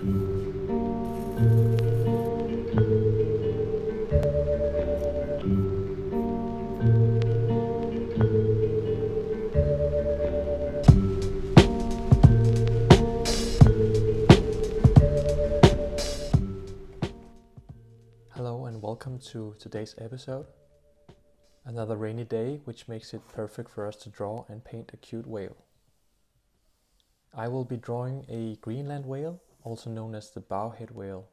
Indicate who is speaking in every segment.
Speaker 1: Hello and welcome to today's episode. Another rainy day, which makes it perfect for us to draw and paint a cute whale. I will be drawing a Greenland whale, also known as the Bowhead whale.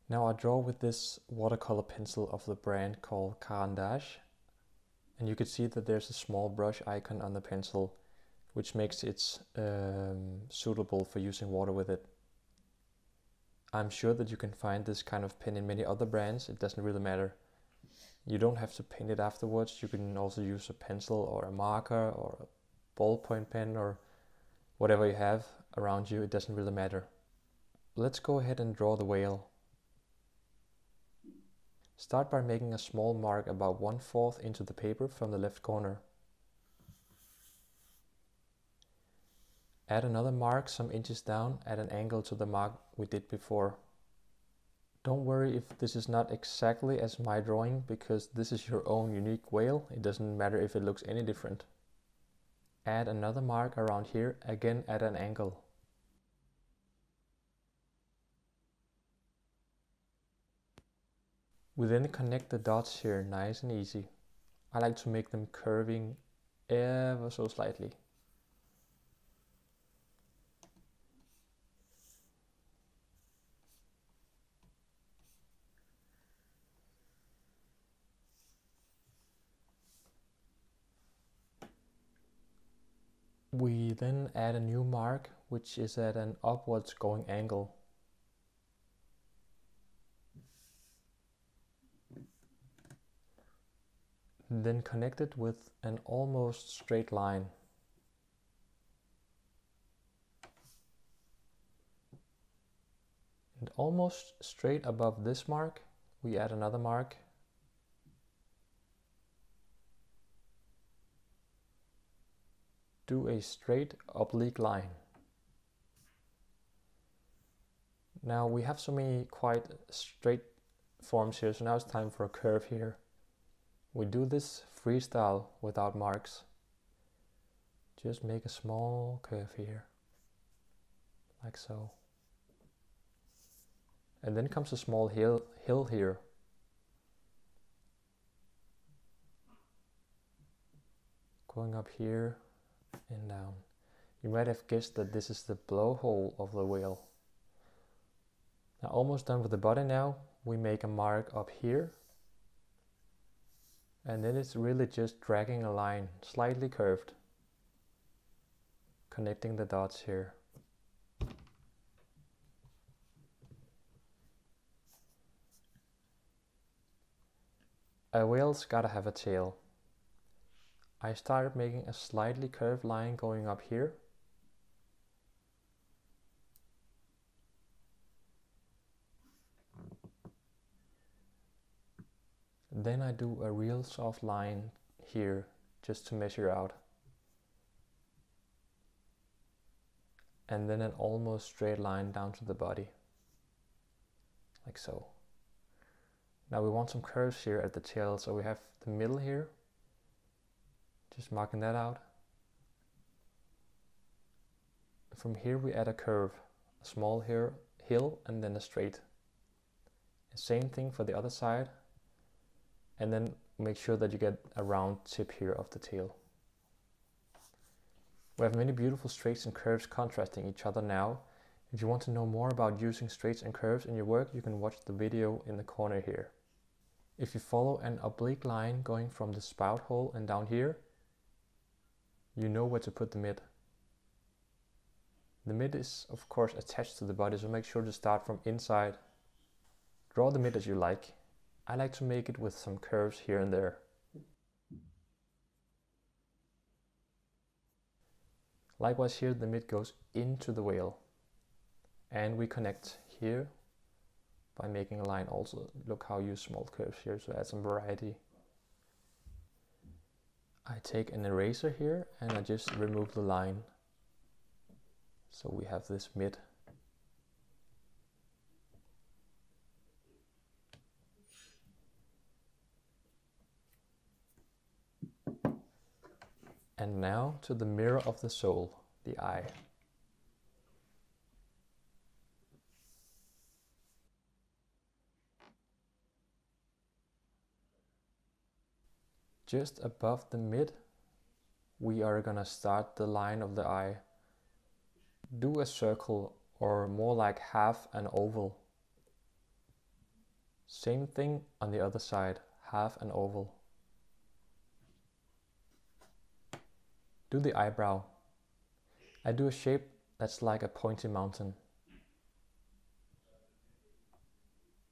Speaker 1: Now I draw with this watercolor pencil of the brand called Hval, and you can see that there's a small brush icon on the pencil, which makes it suitable for using water with it. I'm sure that you can find this kind of pen in many other brands. It doesn't really matter. You don't have to paint it afterwards. You can also use a pencil or a marker or a ballpoint pen or whatever you have around you. It doesn't really matter. Let's go ahead and draw the whale. Start by making a small mark about 1/4 into the paper from the left corner. Add another mark some inches down at an angle to the mark we did before. Don't worry if this is not exactly as my drawing, because this is your own unique whale. It doesn't matter if it looks any different. Add another mark around here, again at an angle. We then connect the dots here nice and easy. I like to make them curving ever so slightly. We then add a new mark, which is at an upwards going angle. Then connect it with an almost straight line. And almost straight above this mark, we add another mark. Do a straight oblique line. Now we have so many quite straight forms here, so now it's time for a curve here. We do this freestyle without marks. Just make a small curve here, like so. And then comes a small hill here. Going up here and down. You might have guessed that this is the blowhole of the whale. Now almost done with the body now. We make a mark up here. And then it's really just dragging a line, slightly curved. Connecting the dots here. A whale's gotta have a tail. I started making a slightly curved line going up here. Then I do a real soft line here just to measure out. And then an almost straight line down to the body, like so. Now we want some curves here at the tail, so we have the middle here. Just marking that out. From here we add a curve, a small hill and then a straight. Same thing for the other side. And then make sure that you get a round tip here of the tail. We have many beautiful straights and curves contrasting each other now. If you want to know more about using straights and curves in your work, you can watch the video in the corner here. If you follow an oblique line going from the spout hole and down here, you know where to put the mid. The mid is of course attached to the body, so make sure to start from inside. Draw the mid as you like. I like to make it with some curves here and there. Likewise here the mid goes into the whale. And we connect here by making a line also. Look how I use small curves here, so add some variety. I take an eraser here and I just remove the line. So we have this mid. And now to the mirror of the soul, the eye. Just above the mid, we are gonna start the line of the eye. Do a circle, or more like half an oval. Same thing on the other side, half an oval. Do the eyebrow. I do a shape that's like a pointy mountain.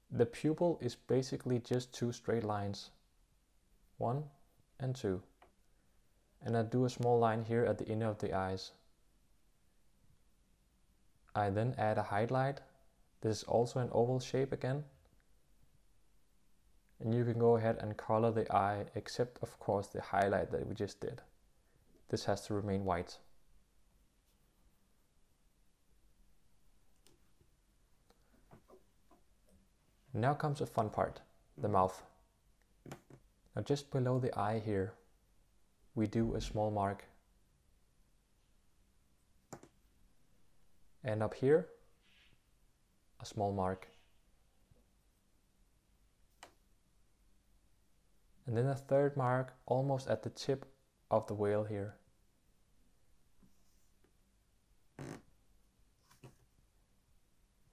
Speaker 1: The pupil is basically just two straight lines, 1 and 2. And I do a small line here at the inner of the eyes. I then add a highlight. This is also an oval shape again. And you can go ahead and color the eye, except of course the highlight that we just did. This has to remain white. Now comes the fun part, the mouth. Now just below the eye here, we do a small mark. And up here, a small mark. And then a third mark almost at the tip of the whale here.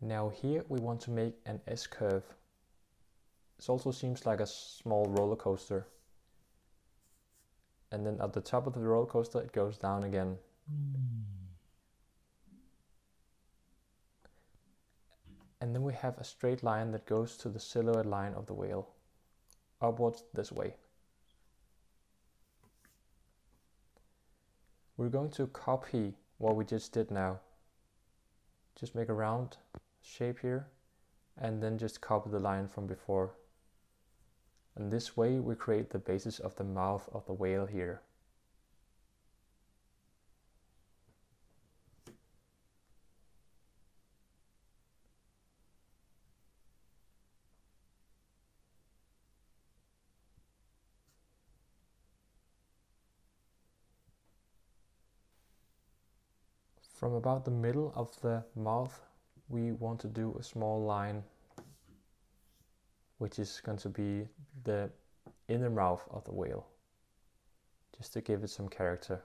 Speaker 1: Now here we want to make an S curve. This also seems like a small roller coaster. And then at the top of the roller coaster it goes down again. And then we have a straight line that goes to the silhouette line of the whale, upwards this way. We're going to copy what we just did now. Just make a round shape here, and then just copy the line from before. And this way we create the basis of the mouth of the whale here. From about the middle of the mouth, we want to do a small line, which is going to be the inner mouth of the whale, just to give it some character.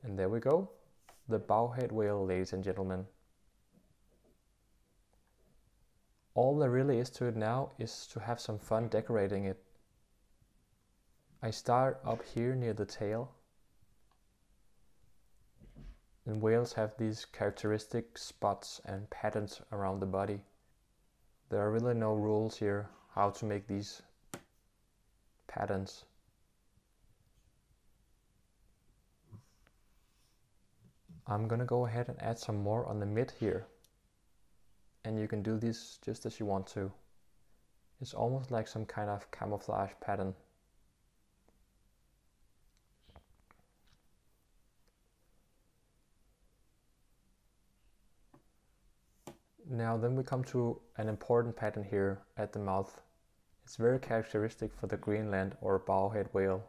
Speaker 1: And there we go, the bowhead whale, ladies and gentlemen. All there really is to it now is to have some fun decorating it. I start up here near the tail. And whales have these characteristic spots and patterns around the body. There are really no rules here how to make these patterns. I'm gonna go ahead and add some more on the mid here. And you can do this just as you want to. It's almost like some kind of camouflage pattern. Now then we come to an important pattern here at the mouth. It's very characteristic for the Greenland or bowhead whale.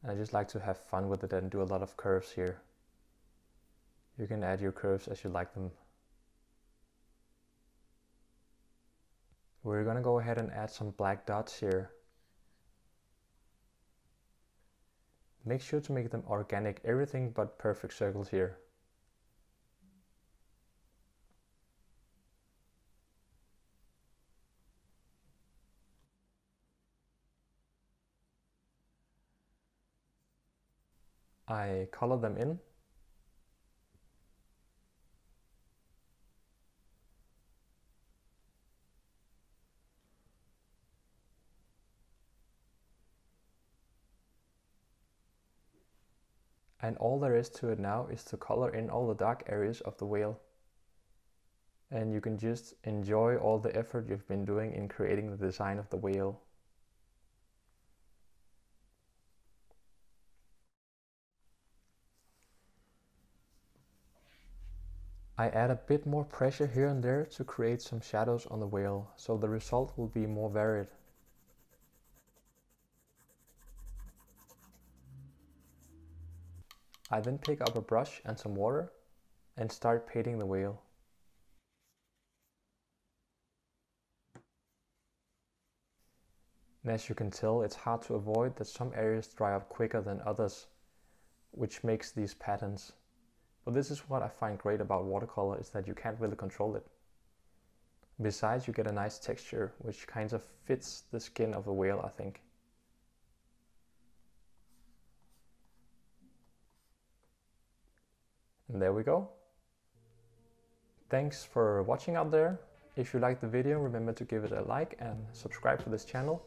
Speaker 1: And I just like to have fun with it and do a lot of curves here. You can add your curves as you like them. We're gonna go ahead and add some black dots here. Make sure to make them organic, everything but perfect circles here. I color them in. And all there is to it now is to color in all the dark areas of the whale. and you can just enjoy all the effort you've been doing in creating the design of the whale. I add a bit more pressure here and there to create some shadows on the whale, so the result will be more varied. I then pick up a brush and some water and start painting the whale. And as you can tell, it's hard to avoid that some areas dry up quicker than others, which makes these patterns. But this is what I find great about watercolor, is that you can't really control it. Besides, you get a nice texture, which kind of fits the skin of the whale, I think. And there we go. Thanks for watching out there. If you liked the video, remember to give it a like and subscribe to this channel,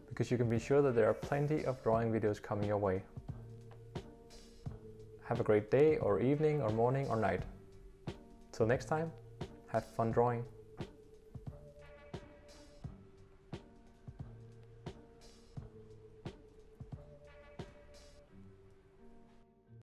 Speaker 1: because you can be sure that there are plenty of drawing videos coming your way. Have a great day or evening or morning or night. Till next time, have fun drawing.